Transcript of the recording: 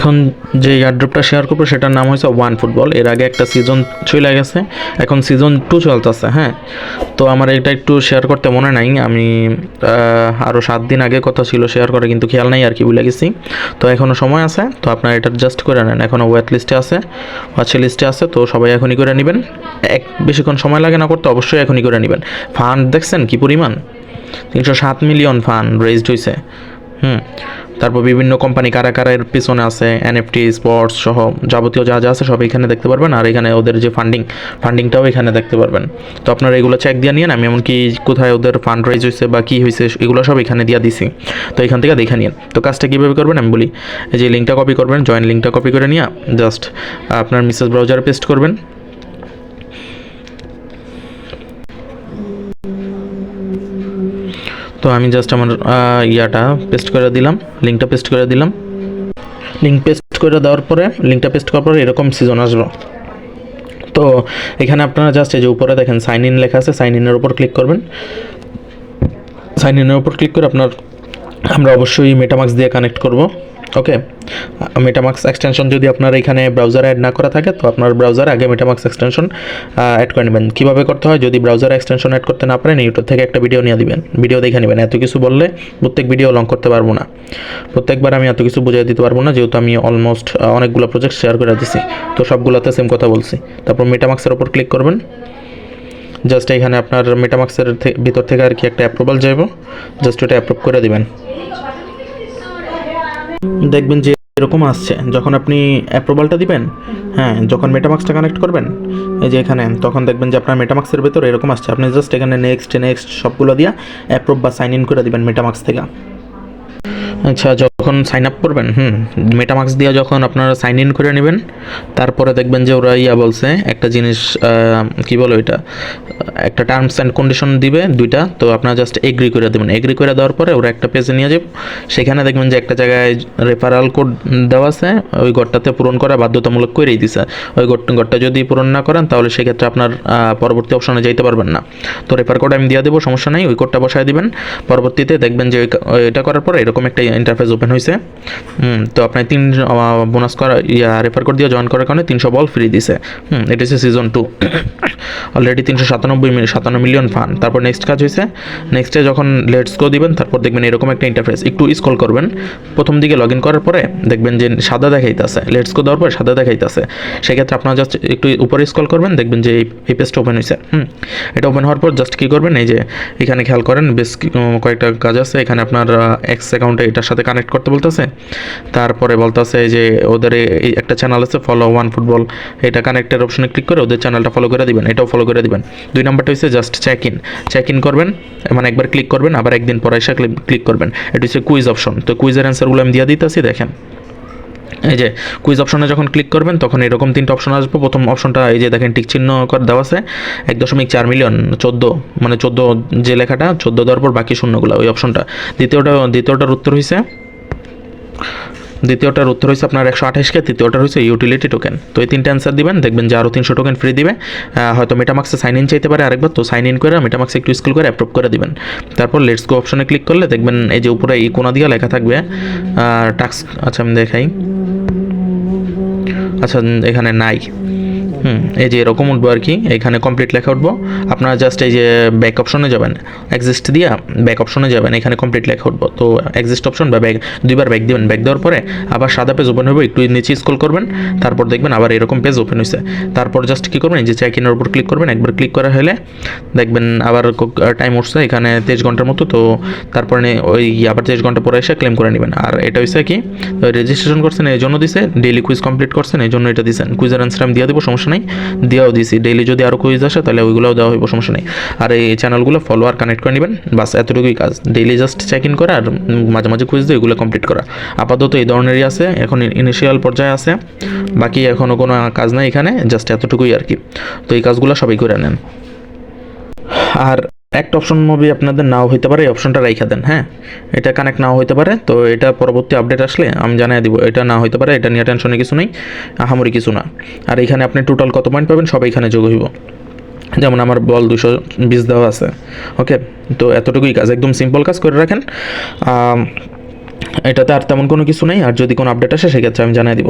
এখন যে এয়ারড্রপটা শেয়ার করবো সেটার নাম হয়েছে ওয়ান ফুটবল। এর আগে একটা সিজন চলে গেছে, এখন সিজন 2 চলতেছে। হ্যাঁ, তো আমার এটা একটু শেয়ার করতে মনে নাই, আমি আরও 7 দিন আগে কথা ছিল শেয়ার করে, কিন্তু খেয়াল নাই আর কি, ভুলে গেছি। তো এখনও সময় আছে, তো আপনারা এটা জাস্ট করে নেন। এখনও ওয়েট লিস্টে আছে, ওয়াচ লিস্টে আছে, তো সবাই এখনই করে নেবেন। বেশিক্ষণ সময় লাগে না করতে, অবশ্যই এখনই করে নেবেন। ফান্ড দেখছেন কি পরিমাণ, 307 মিলিয়ন ফান্ড রেজড হয়েছে। তারপর বিভিন্ন কোম্পানি কারা কারা এর পিছনে আছে, এনএফটি স্পোর্টস সহ যাবতীয় যা যা আছে সব এখানে দেখতে পারবেন। আর এখানে ওদের যে ফান্ডিংটাও এখানে দেখতে পারবেন। তো আপনারা এগুলো চেক দিয়ে নিন। আমি এমনকি কোথায় ওদের ফান্ড রাইজ হয়েছে বা কী হয়েছে এগুলো সব এখানে দিয়ে দিছি, তো এখান থেকে দেখে নিন। তো কাজটা কীভাবে করবেন আমি বলি। এই যে লিঙ্কটা কপি করবেন, জয়েন লিঙ্কটা কপি করে নিয়ে জাস্ট আপনার মেসেজ ব্রাউজারে পেস্ট করবেন। তো আমি জাস্ট আমার ইয়াটা পেস্ট করে দিলাম, লিঙ্কটা পেস্ট করে দিলাম। লিঙ্ক পেস্ট করে দেওয়ার পরে, লিঙ্কটা পেস্ট করার পরে এরকম সিজন আসলো। তো এখানে আপনারা জাস্ট এই যে উপরে দেখেন সাইন ইন লেখা আছে, সাইন ইনের উপর ক্লিক করবেন। সাইন ইনের উপর ক্লিক করে আমরা অবশ্যই মেটামাক্স দিয়ে কানেক্ট করব। ওকে, মেটামাক্স এক্সটেনশন যদি আপনার এখানে ব্রাউজারে অ্যাড না করা থাকে, তো আপনার ব্রাউজারে আগে মেটামাক্স এক্সটেনশন অ্যাড করে নেবেন। কীভাবে করতে হয়, যদি ব্রাউজারে এক্সটেনশন অ্যাড করতে না পারেন, ইউটিউব থেকে একটা ভিডিও নিয়ে দিবেন, ভিডিও দেখে নেবেন। এত কিছু বললে প্রত্যেক ভিডিও লং করতে পারবো না, প্রত্যেকবার আমি এত কিছু বুঝিয়ে দিতে পারবো না, যেহেতু আমি অলমোস্ট অনেকগুলো প্রজেক্ট শেয়ার করে দিছি, তো সবগুলোতে সেম কথা বলছি। তারপর মেটামাক্সের ওপর ক্লিক করবেন। জাস্ট এখানে আপনার মেটামাক্সের ভিতর থেকে আর কি একটা অ্যাপ্রুভাল যাইব, জাস্ট ওটা অ্যাপ্রুভ করে দিবেন। দেখবেন যে এরকম আসছে যখন আপনি অ্যাপ্রুভালটা দিবেন। হ্যাঁ, যখন মেটামাক্সটা কানেক্ট করবেন এই যে এখানে, তখন দেখবেন যে আপনার মেটামাক্সের ভেতরে এরকম আসছে। আপনি জাস্ট এখানে নেক্সট সবগুলো দিয়ে অ্যাপ্রুভ বা সাইন ইন করে দিবেন মেটামাক্স থেকে। আচ্ছা, যখন সাইন আপ করবেন, মেটামাক্স দিয়ে যখন আপনারা সাইন ইন করে নেবেন, তারপরে দেখবেন যে ওরা বলছে একটা জিনিস, কি বলো এটা, একটা টার্মস অ্যান্ড কন্ডিশন দিবে 2টা। তো আপনারা জাস্ট এগ্রি করে দেবেন। এগ্রি করে দেওয়ার পরে ওরা একটা পেজে নিয়ে যাবে, সেখানে দেখবেন যে একটা জায়গায় রেফারাল কোড দেওয়া আছে, ওই ঘরটাতে পূরণ করা বাধ্যতামূলক করেই দিছে। ওই ঘরটা যদি পূরণ না করেন, তাহলে সেক্ষেত্রে আপনার পরবর্তী অপশনে যাইতে পারবেন না। তো রেফার কোড আমি দিয়ে দেবো, সমস্যা নেই, ওই কোডটা বসায় দিবেন। পরবর্তীতে দেখবেন যে এটা করার পরে এরকম একটা ইন্টারফেস ওপেন হয়েছে। তো আপনার 3 বোনাস করা রেফার কোড দিয়ে জয়েন করার কারণে 300 বল ফ্রি দিছে। এটা হচ্ছে সিজন 2, অলরেডি 397 মিলিয়ন ফান্ড। তারপর নেক্সট কাজ হয়েছে, নেক্সটে যখন লেটস গো দিবেন, তারপর দেখবেন এরকম একটা ইন্টারফেস, একটু স্ক্রল করবেন। প্রথম দিকে লগ ইন করার পরে দেখবেন যে সাদা দেখাইতেছে, লেটস গো দেওয়ার পরে সাদা দেখাইতেছে। সেক্ষেত্রে আপনারা জাস্ট একটু উপরে স্ক্রল করবেন, দেখবেন যে এই পেজটা ওপেন হয়েছে। এটা ওপেন হওয়ার পর জাস্ট কী করবেন, এই যে এখানে খেয়াল করেন বেশ কয়েকটা কাজ আছে। এখানে আপনার এক্স অ্যাকাউন্টে এটার সাথে কানেক্ট করতে বলতেছে। তারপরে বলতেছে যে ওদের এই একটা চ্যানেল আছে ফলো ওয়ান ফুটবল, এটা কানেক্টের অপশনে ক্লিক করে ওদের চ্যানেলটা ফলো করে দিবেন, এটাও ফলো করে দিবেন। 2 নম্বরটা হচ্ছে জাস্ট চেক ইন করবেন, মানে একবার ক্লিক করবেন, আবার একদিন পরে এসে ক্লিক করবেন। এটা হচ্ছে কুইজ অপশন। তো কুইজের অ্যান্সারগুলো আমি দিয়ে দিতেছি, দেখেন। এই যে কুইজ অপশনে যখন ক্লিক করবেন, তখন এরকম 3টা অপশন আসবে। প্রথম অপশনটা এই যে দেখেন টিক চিহ্ন করে দেওয়া আছে, 1.4 মিলিয়ন, 14 মানে 14 যে লেখাটা 14 দেওয়ার পর বাকি শূন্যগুলো, ওই অপশনটা। দ্বিতীয়টার উত্তর হয়েছে আপনার 128K, তৃতীয়টার হচ্ছে ইউটিলিটি টোকেন। তো এই 3টা অ্যান্সার দিবেন, দেখবেন যে আরও 300 টোকেন ফ্রি দিবে। হয়তো মেটামাক্সে সাইন ইন চাইতে পারে আরেকবার, তো সাইন ইন করে মেটামাক্সে একটু স্ক্রল করে অ্যাপ্রুভ করে দিবেন। তারপর লেটস গো অপশনে ক্লিক করলে দেখবেন এই যে উপরে এই কোনা দিয়ে লেখা থাকবে টাস্ক। আচ্ছা, আমি দেখাই। আচ্ছা, এখানে নাই। এই যে এরকম উঠবো আর কি, এখানে কমপ্লিট লেখা উঠবো। আপনারা জাস্ট এই যে ব্যাক অপশনে যাবেন, এক্সিস্ট দিয়ে ব্যাক অপশনে যাবেন, এখানে কমপ্লিট লেখা উঠবো। তো এক্সিস্ট অপশন বা ব্যাক 2বার ব্যাক দিবেন। ব্যাক দেওয়ার পরে আবার সাদা পেজ ওপেন হবে, একটু নিচে স্ক্রল করবেন, তারপর দেখবেন আবার এরকম পেজ ওপেন হয়েছে। তারপর জাস্ট কী করবেন, এই যে চেক ইনের উপর ক্লিক করবেন। একবার ক্লিক করা হলে দেখবেন আবার টাইম উঠছে এখানে 23 ঘন্টার মতো। তো তারপরে ওই আবার 23 ঘন্টা পরে এসে ক্লেম করে নেবেন। আর এটা হচ্ছে কি, রেজিস্ট্রেশন করছেন এই জন্য দিছে, ডেইলি কুইজ কমপ্লিট করছেন এই জন্য এটা দিচ্ছেন। কুইজের অ্যান্সার আমি দিয়ে দেবো, সমস্যা নেই, দিয়েও দিছি। ডেইলি যদি আরও কুইজ আসে তাহলে ওইগুলোও দেওয়া হইব, সমস্যা নেই। আর এই চ্যানেলগুলো ফলো আর কানেক্ট করে নেবেন, বাস এতটুকুই কাজ। ডেইলি জাস্ট চেক ইন করা আর মাঝে মাঝে কুইজ দিয়ে এগুলো কমপ্লিট করা। আপাতত এই ধরনেরই আছে, এখন ইনিশিয়াল পর্যায়ে আছে, বাকি এখনও কোনো কাজ নাই এখানে, জাস্ট এতটুকুই আর কি। তো এই কাজগুলো সবাই করে নেন। আর একটা অপশন মুভি আপনাদের নাও হইতে পারে, এই অপশনটা রাইখা দেন। হ্যাঁ, এটা কানেক্ট নাও হইতে পারে, তো এটা পরবর্তী আপডেট আসলে আমি জানিয়ে দিব। এটা না হইতে পারে, এটা নিয়ে টেনশনে কিছু নেই, আহামরি কিছু না। আর এখানে আপনি টোটাল কত পয়েন্ট পাবেন সব এখানে যোগ হইব। যেমন আমার বল 220 দেওয়া আছে। ওকে, তো এতটুকুই কাজ, একদম সিম্পল কাজ করে রাখেন। এটাতে আর তেমন কোনো কিছু নেই, আর যদি কোনো আপডেট আসে সেক্ষেত্রে আমি জানিয়ে দিব।